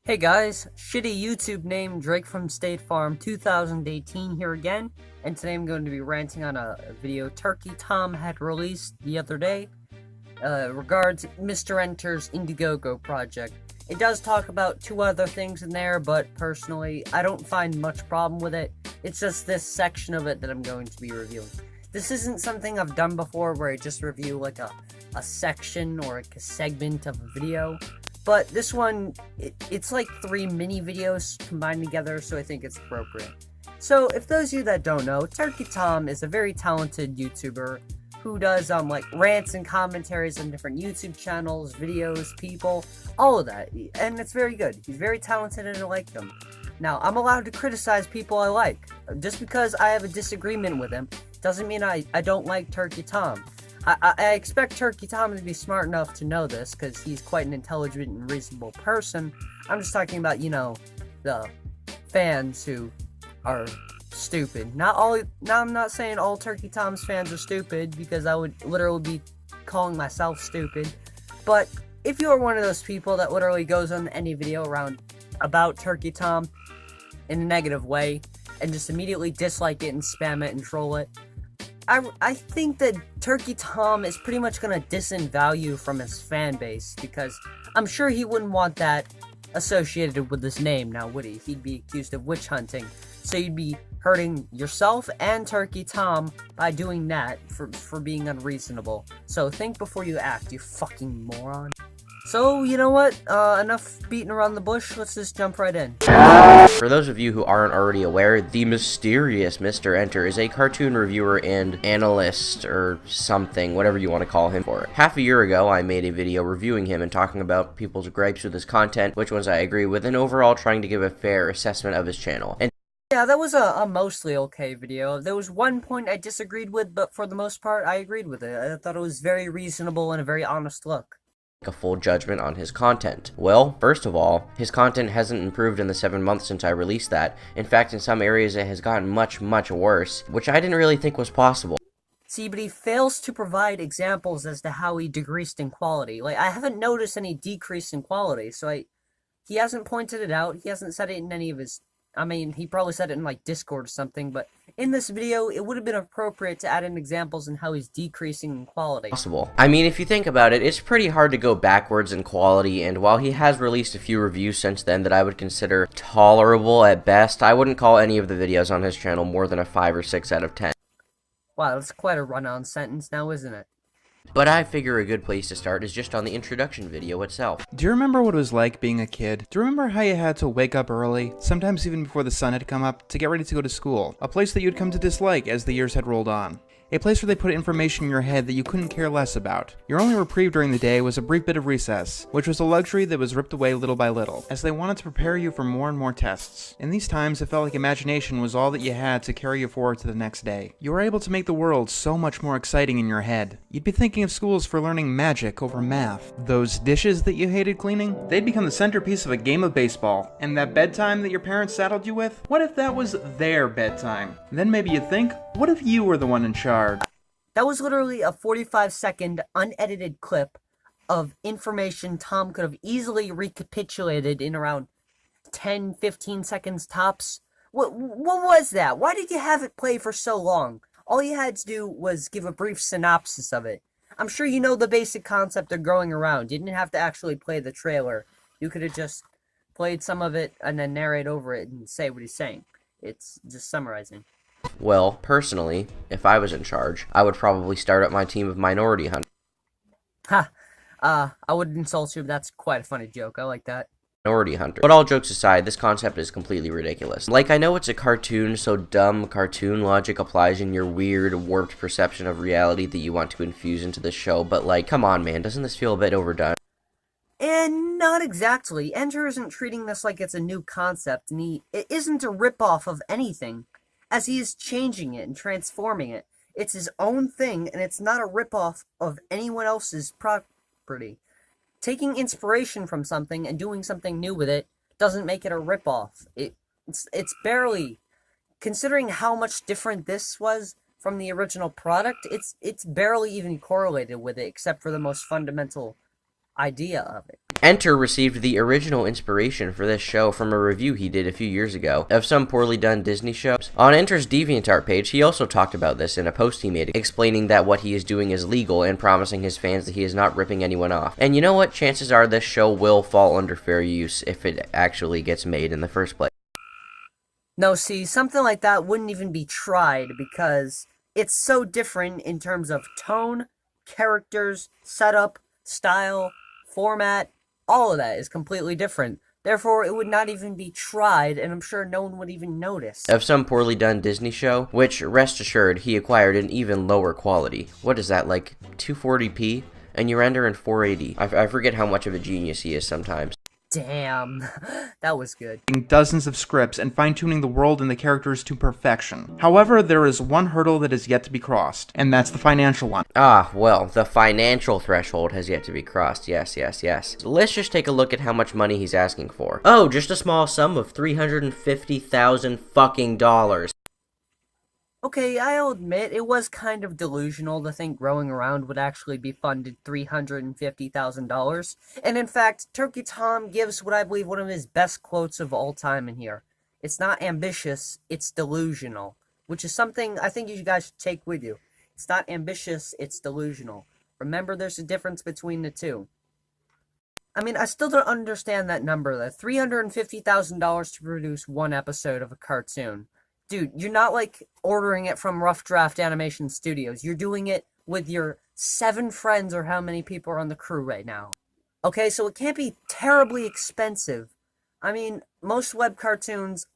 Hey guys, shitty YouTube name Drake from State Farm 2018 here again, and today I'm going to be ranting on a video Turkey Tom had released the other day, regards Mr. Enter's IndieGoGo project. It does talk about two other things in there, but personally, I don't find much problem with it. It's just this section of it that I'm going to be reviewing. This isn't something I've done before where I just review like a section or like a segment of a video. But this one, it's like 3 mini videos combined together, so I think it's appropriate. So, if those of you that don't know, Turkey Tom is a very talented YouTuber who does, like, rants and commentaries on different YouTube channels, videos, people, all of that. And it's very good. He's very talented and I like him. Now, I'm allowed to criticize people I like. Just because I have a disagreement with him doesn't mean I don't like Turkey Tom. I expect Turkey Tom to be smart enough to know this, because he's quite an intelligent and reasonable person. I'm just talking about, the fans who are stupid. Now, I'm not saying all Turkey Tom's fans are stupid, because I would literally be calling myself stupid. But if you're one of those people that literally goes on any video about Turkey Tom in a negative way, and just immediately dislike it and spam it and troll it, I think that Turkey Tom is pretty much going to disvalue from his fan base, because I'm sure he wouldn't want that associated with his name, now would he? He'd be accused of witch hunting, so you'd be hurting yourself and Turkey Tom by doing that for being unreasonable. So think before you act, you fucking moron. So, you know what? Enough beating around the bush, let's just jump right in. For those of you who aren't already aware, the mysterious Mr. Enter is a cartoon reviewer and analyst, or something, whatever you want to call him for it. Half a year ago, I made a video reviewing him and talking about people's gripes with his content, which ones I agree with, and overall trying to give a fair assessment of his channel. And yeah, that was a mostly okay video. There was one point I disagreed with, but for the most part, I agreed with it. I thought it was very reasonable and a very honest look. A full judgment on his content. Well, first of all, his content hasn't improved in the 7 months since I released that. In fact, in some areas it has gotten much worse, which I didn't really think was possible. See, but he fails to provide examples as to how he decreased in quality. Like, I haven't noticed any decrease in quality, so he hasn't pointed it out, he hasn't said it in any of his, I mean, he probably said it in, like, Discord or something, but in this video, it would have been appropriate to add in examples on how he's decreasing in quality. I mean, if you think about it, it's pretty hard to go backwards in quality, and while he has released a few reviews since then that I would consider tolerable at best, I wouldn't call any of the videos on his channel more than a 5 or 6 out of 10. Wow, that's quite a run-on sentence now, isn't it? But I figure a good place to start is just on the introduction video itself. Do you remember what it was like being a kid? Do you remember how you had to wake up early, sometimes even before the sun had come up, to get ready to go to school? A place that you'd come to dislike as the years had rolled on. A place where they put information in your head that you couldn't care less about. Your only reprieve during the day was a brief bit of recess, which was a luxury that was ripped away little by little, as they wanted to prepare you for more and more tests. In these times, it felt like imagination was all that you had to carry you forward to the next day. You were able to make the world so much more exciting in your head. You'd be thinking of schools for learning magic over math. Those dishes that you hated cleaning, they'd become the centerpiece of a game of baseball. And that bedtime that your parents saddled you with, what if that was their bedtime? Then maybe you'd think, what if you were the one in charge? That was literally a 45-second unedited clip of information Tom could have easily recapitulated in around 10-15 seconds tops. What was that? Why did you have it play for so long? All you had to do was give a brief synopsis of it. I'm sure you know the basic concept of going around. You didn't have to actually play the trailer. You could have just played some of it and then narrate over it and say what he's saying. It's just summarizing. Well, personally, if I was in charge, I would probably start up my team of minority hunters. Ha! I wouldn't insult you, but that's quite a funny joke. I like that. Minority hunter. But all jokes aside, this concept is completely ridiculous. Like, I know it's a cartoon, so dumb cartoon logic applies in your weird, warped perception of reality that you want to infuse into the show, but like, come on man, doesn't this feel a bit overdone? And not exactly. Enter isn't treating this like it's a new concept, and it isn't a ripoff of anything, as he is changing it and transforming it. It's his own thing, and it's not a ripoff of anyone else's property. Taking inspiration from something and doing something new with it doesn't make it a ripoff. It's barely, considering how much different this was from the original product, it's barely even correlated with it, except for the most fundamental idea of it. Enter received the original inspiration for this show from a review he did a few years ago of some poorly done Disney shows. On Enter's DeviantArt page, he also talked about this in a post he made, explaining that what he is doing is legal and promising his fans that he is not ripping anyone off. And you know what? Chances are this show will fall under fair use if it actually gets made in the first place. No, see, something like that wouldn't even be tried because it's so different in terms of tone, characters, setup, style, format. All of that is completely different. Therefore, it would not even be tried, and I'm sure no one would even notice. Of some poorly done Disney show, which, rest assured, he acquired in even lower quality. What is that, like 240p? And you render in 480. I forget how much of a genius he is sometimes. Damn, that was good. Dozens of scripts and fine-tuning the world and the characters to perfection. However, there is one hurdle that is yet to be crossed, and that's the financial one. Ah, well, the financial threshold has yet to be crossed. Yes, yes, yes. So let's just take a look at how much money he's asking for. Oh, just a small sum of $350,000 fucking dollars. Okay, I'll admit, it was kind of delusional to think Growing Around would actually be funded $350,000. And in fact, Turkey Tom gives what I believe one of his best quotes of all time in here. It's not ambitious, it's delusional. Which is something I think you guys should take with you. It's not ambitious, it's delusional. Remember, there's a difference between the two. I mean, I still don't understand that number, though. $350,000 to produce one episode of a cartoon. Dude, you're not, like, ordering it from Rough Draft Animation Studios. You're doing it with your 7 friends or how many people are on the crew right now. Okay, so it can't be terribly expensive. I mean, most web cartoons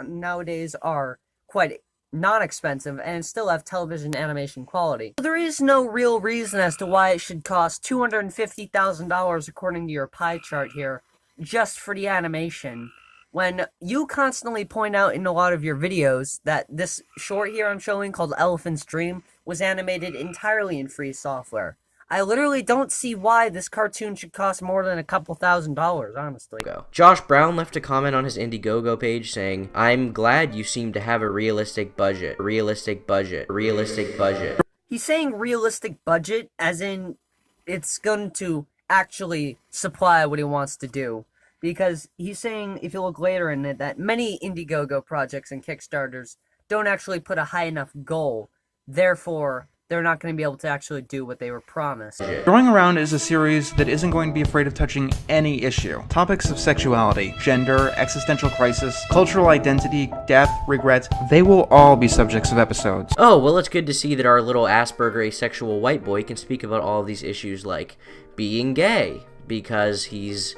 nowadays are quite not expensive and still have television animation quality. There is no real reason as to why it should cost $250,000 according to your pie chart here, just for the animation. When you constantly point out in a lot of your videos that this short here I'm showing called Elephant's Dream was animated entirely in free software. I literally don't see why this cartoon should cost more than a couple $1,000s, honestly. Josh Brown left a comment on his IndieGoGo page saying, "I'm glad you seem to have a realistic budget. Realistic budget. Realistic budget." He's saying realistic budget as in it's going to actually supply what he wants to do. Because he's saying, if you look later in it, that many IndieGoGo projects and Kickstarters don't actually put a high enough goal. Therefore, they're not going to be able to actually do what they were promised. Growing Around is a series that isn't going to be afraid of touching any issue. Topics of sexuality, gender, existential crisis, cultural identity, death, regret, they will all be subjects of episodes. Oh, well, it's good to see that our little Asperger asexual white boy can speak about all of these issues like being gay, because he's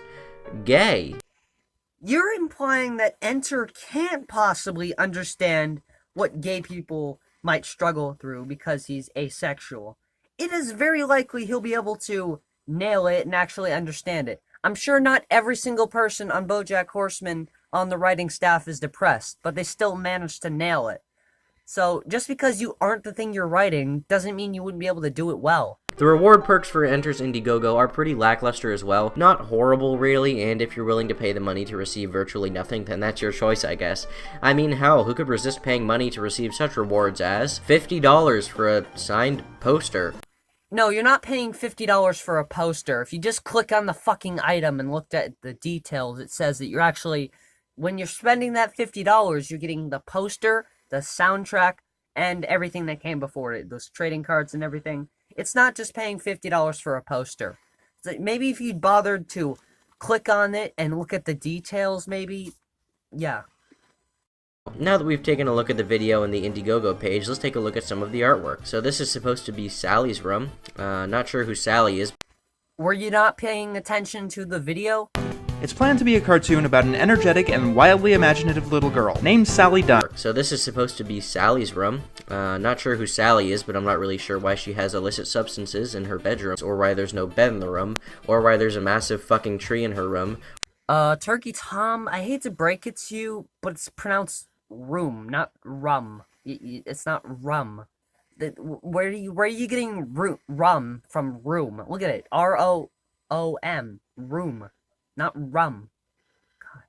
gay. You're implying that Enter can't possibly understand what gay people might struggle through because he's asexual. It is very likely he'll be able to nail it and actually understand it. I'm sure not every single person on BoJack Horseman on the writing staff is depressed, but they still manage to nail it. So, just because you aren't the thing you're writing doesn't mean you wouldn't be able to do it well. The reward perks for Enter's IndieGoGo are pretty lackluster as well. Not horrible, really, and if you're willing to pay the money to receive virtually nothing, then that's your choice, I guess. I mean, hell, who could resist paying money to receive such rewards as $50 for a signed poster? No, you're not paying $50 for a poster. If you just click on the fucking item and looked at the details, it says that you're actually, when you're spending that $50, you're getting the poster, the soundtrack, and everything that came before it, those trading cards and everything. It's not just paying $50 for a poster. So maybe if you'd bothered to click on it and look at the details, maybe, yeah. Now that we've taken a look at the video and the IndieGoGo page, let's take a look at some of the artwork. So this is supposed to be Sally's room. Not sure who Sally is. Were you not paying attention to the video? It's planned to be a cartoon about an energetic and wildly imaginative little girl named Sally Dunn. So this is supposed to be Sally's room. Not sure who Sally is, but I'm not really sure why she has illicit substances in her bedroom, or why there's no bed in the room, or why there's a massive fucking tree in her room. Turkey Tom, I hate to break it to you, but it's pronounced room, not rum. It's not rum. Where are you getting rum from room? Look at it. R-O-O-M. Room. Not rum. God.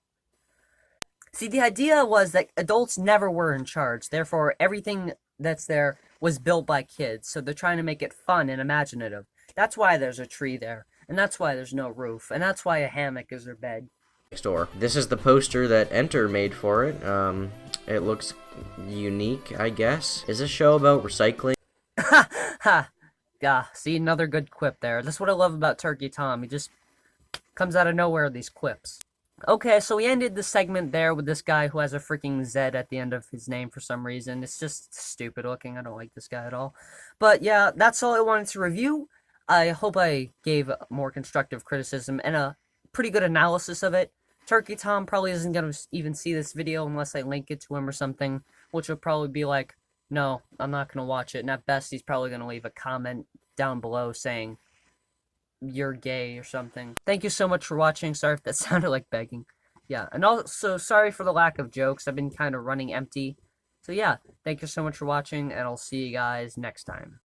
See, the idea was that adults never were in charge. Therefore, everything that's there was built by kids. So they're trying to make it fun and imaginative. That's why there's a tree there. and that's why there's no roof, and that's why a hammock is their bed. Next door. This is the poster that Enter made for it. It looks unique, I guess. Is this show about recycling? Ha! Ha! Yeah, see, another good quip there. That's what I love about Turkey Tom. He just comes out of nowhere with these quips. Okay, so we ended the segment there with this guy who has a freaking Z at the end of his name for some reason. It's just stupid looking. I don't like this guy at all. But yeah, that's all I wanted to review. I hope I gave more constructive criticism and a pretty good analysis of it. Turkey Tom probably isn't going to even see this video unless I link it to him or something, which will probably be like, no, I'm not going to watch it. And at best, he's probably going to leave a comment down below saying, you're gay or something. Thank you so much for watching. Sorry if that sounded like begging. Yeah, and also sorry for the lack of jokes. I've been kind of running empty. So yeah, thank you so much for watching, and I'll see you guys next time.